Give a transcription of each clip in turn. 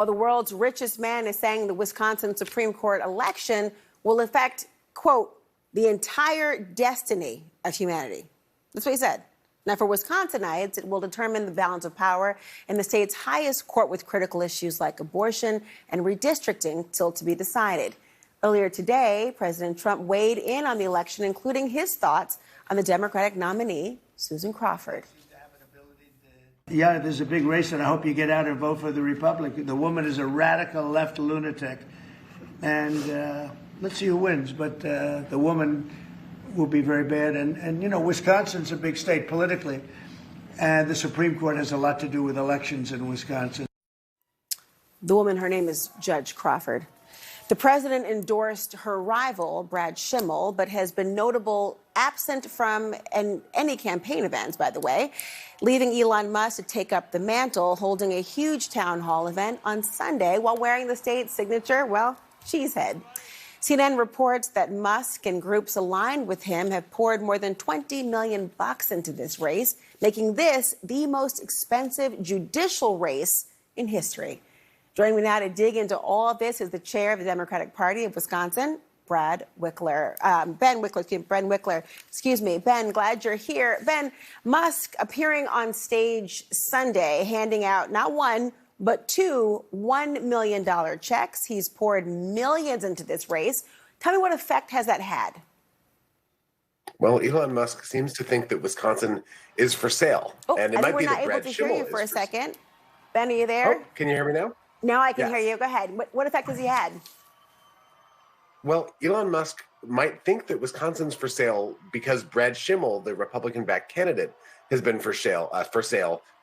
Well, the world's richest man is saying the Wisconsin Supreme Court election will affect, quote, the entire destiny of humanity. That's what he said. Now, for Wisconsinites, it will determine the balance of power in the state's highest court with critical issues like abortion and redistricting still to be decided. Earlier today, President Trump weighed in on the election, including his thoughts on the Democratic nominee, Susan Crawford. Yeah, there's a big race, and I hope you get out and vote for the Republican. The woman is a radical left lunatic, and let's see who wins. But the woman will be very bad. And, you know, Wisconsin's a big state politically, and the Supreme Court has a lot to do with elections in Wisconsin. The woman, her name is Judge Crawford. The president endorsed her rival, Brad Schimel, but has been notable absent from any campaign events, by the way, leaving Elon Musk to take up the mantle, holding a huge town hall event on Sunday while wearing the state's signature, well, cheesehead. CNN reports that Musk and groups aligned with him have poured more than $20 million into this race, making this the most expensive judicial race in history. Joining me now to dig into all of this is the chair of the Democratic Party of Wisconsin, Ben Wikler. Ben, glad you're here. Ben, Musk appearing on stage Sunday, handing out not one, but two $1 million checks. He's poured millions into this race. Tell me, what effect has that had? Well, Elon Musk seems to think that Wisconsin is for sale. And it might be that Brad Schimel is for sale. We're not able to hear you for a second. Ben, are you there? Oh, can you hear me now? Now I can hear you. Go ahead. What effect has he had? Well, Elon Musk might think that Wisconsin's for sale because Brad Schimel, the Republican-backed candidate, has been for sale.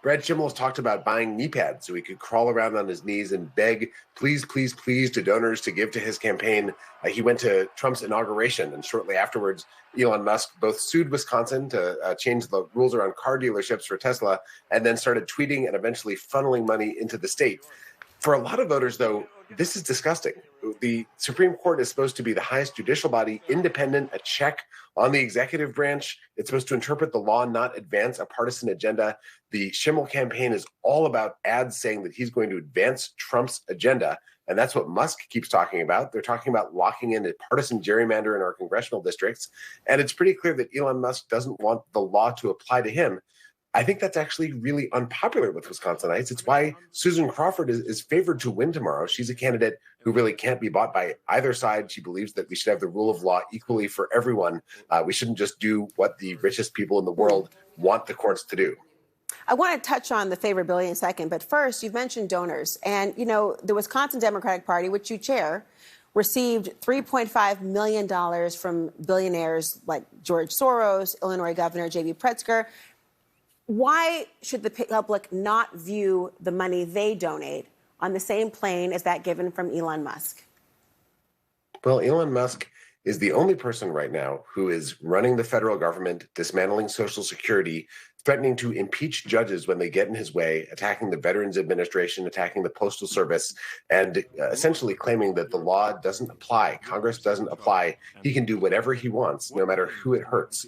Brad Schimel has talked about buying knee pads so he could crawl around on his knees and beg, please, please, please, to donors to give to his campaign. He went to Trump's inauguration, and shortly afterwards, Elon Musk both sued Wisconsin to change the rules around car dealerships for Tesla, and then started tweeting and eventually funneling money into the state. For a lot of voters, though, this is disgusting. The Supreme Court is supposed to be the highest judicial body, independent, a check on the executive branch. It's supposed to interpret the law, not advance a partisan agenda. The Schimel campaign is all about ads saying that he's going to advance Trump's agenda. And that's what Musk keeps talking about. They're talking about locking in a partisan gerrymander in our congressional districts. And it's pretty clear that Elon Musk doesn't want the law to apply to him. I think that's actually really unpopular with Wisconsinites. It's why Susan Crawford is favored to win tomorrow. She's a candidate who really can't be bought by either side. She believes that we should have the rule of law equally for everyone. We shouldn't just do what the richest people in the world want the courts to do. I want to touch on the favorability in a second, but first, you've mentioned donors. And, you know, the Wisconsin Democratic Party, which you chair, received $3.5 million from billionaires like George Soros, Illinois Governor J.B. Pritzker. Why should the public not view the money they donate on the same plane as that given from Elon Musk? Well, Elon Musk is the only person right now who is running the federal government, dismantling Social Security, threatening to impeach judges when they get in his way, attacking the Veterans Administration, attacking the Postal Service, and essentially claiming that the law doesn't apply. Congress doesn't apply. He can do whatever he wants, no matter who it hurts.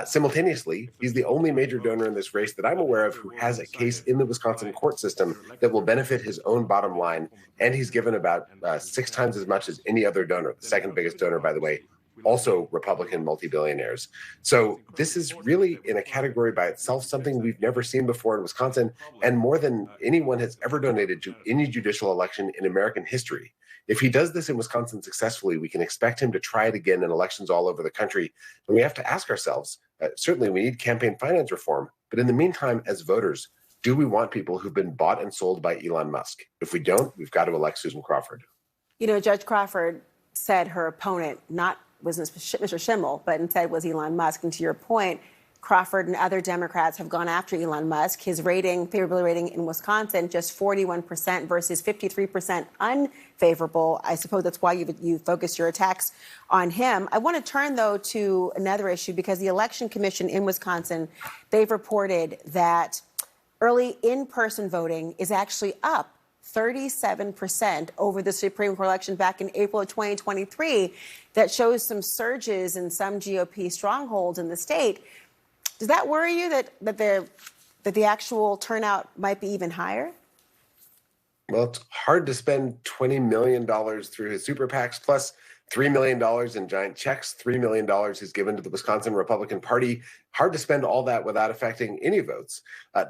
Simultaneously, he's the only major donor in this race that I'm aware of who has a case in the Wisconsin court system that will benefit his own bottom line. And he's given about 6 times as much as any other donor, the second biggest donor, by the way, also Republican multi-billionaires. So this is really in a category by itself, something we've never seen before in Wisconsin, and more than anyone has ever donated to any judicial election in American history. If he does this in Wisconsin successfully, we can expect him to try it again in elections all over the country. And we have to ask ourselves, certainly we need campaign finance reform, but in the meantime, as voters, do we want people who've been bought and sold by Elon Musk? If we don't, we've got to elect Susan Crawford. You know, Judge Crawford said her opponent was Mr. Schimel, but instead was Elon Musk. And to your point, Crawford and other Democrats have gone after Elon Musk. His favorability rating in Wisconsin, just 41% versus 53% unfavorable. I suppose that's why you focus your attacks on him. I want to turn, though, to another issue, because the Election Commission in Wisconsin, they've reported that early in-person voting is actually up 37% over the Supreme Court election back in April of 2023. That shows some surges in some GOP strongholds in the state. Does that worry you that the actual turnout might be even higher? Well, it's hard to spend $20 million through his super PACs, plus $3 million in giant checks. $3 million he's given to the Wisconsin Republican Party. Hard to spend all that without affecting any votes.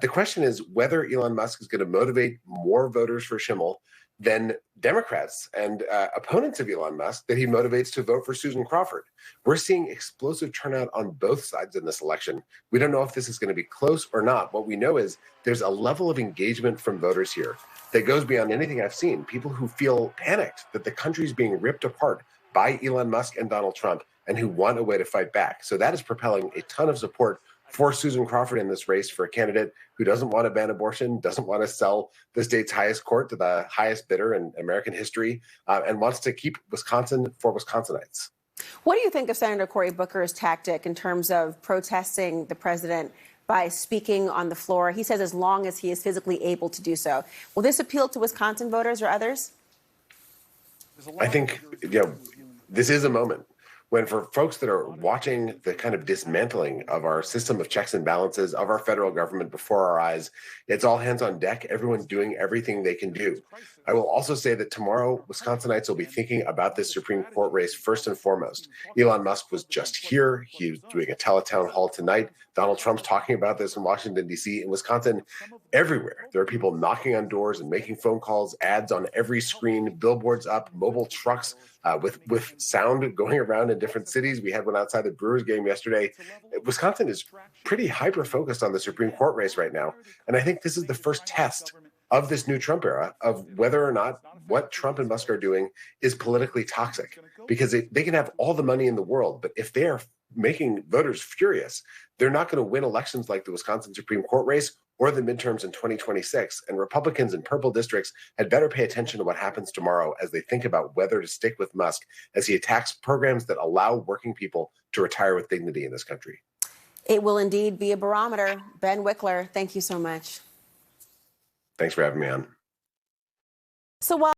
The question is whether Elon Musk is going to motivate more voters for Schimel than Democrats and opponents of Elon Musk that he motivates to vote for Susan Crawford. We're seeing explosive turnout on both sides in this election. We don't know if this is going to be close or not. What we know is there's a level of engagement from voters here that goes beyond anything I've seen. People who feel panicked that the country's being ripped apart by Elon Musk and Donald Trump and who want a way to fight back. So that is propelling a ton of support for Susan Crawford in this race for a candidate who doesn't want to ban abortion, doesn't want to sell the state's highest court to the highest bidder in American history, and wants to keep Wisconsin for Wisconsinites. What do you think of Senator Cory Booker's tactic in terms of protesting the president by speaking on the floor? He says as long as he is physically able to do so. Will this appeal to Wisconsin voters or others? I think, this is a moment when for folks that are watching the kind of dismantling of our system of checks and balances of our federal government before our eyes, it's all hands on deck. Everyone's doing everything they can do. I will also say that tomorrow, Wisconsinites will be thinking about this Supreme Court race first and foremost. Elon Musk was just here. He was doing a teletown hall tonight. Donald Trump's talking about this in Washington, D.C. In Wisconsin, everywhere. There are people knocking on doors and making phone calls, ads on every screen, billboards up, mobile trucks with sound going around in different cities. We had one outside the Brewers game yesterday. Wisconsin is pretty hyper-focused on the Supreme Court race right now. And I think this is the first test of this new Trump era of whether or not what Trump and Musk are doing is politically toxic. Because they can have all the money in the world, but if they are making voters furious, they're not going to win elections like the Wisconsin Supreme Court race or the midterms in 2026. And Republicans in purple districts had better pay attention to what happens tomorrow as they think about whether to stick with Musk as he attacks programs that allow working people to retire with dignity in this country. It will indeed be a barometer. Ben Wikler, thank you so much. Thanks for having me on. So while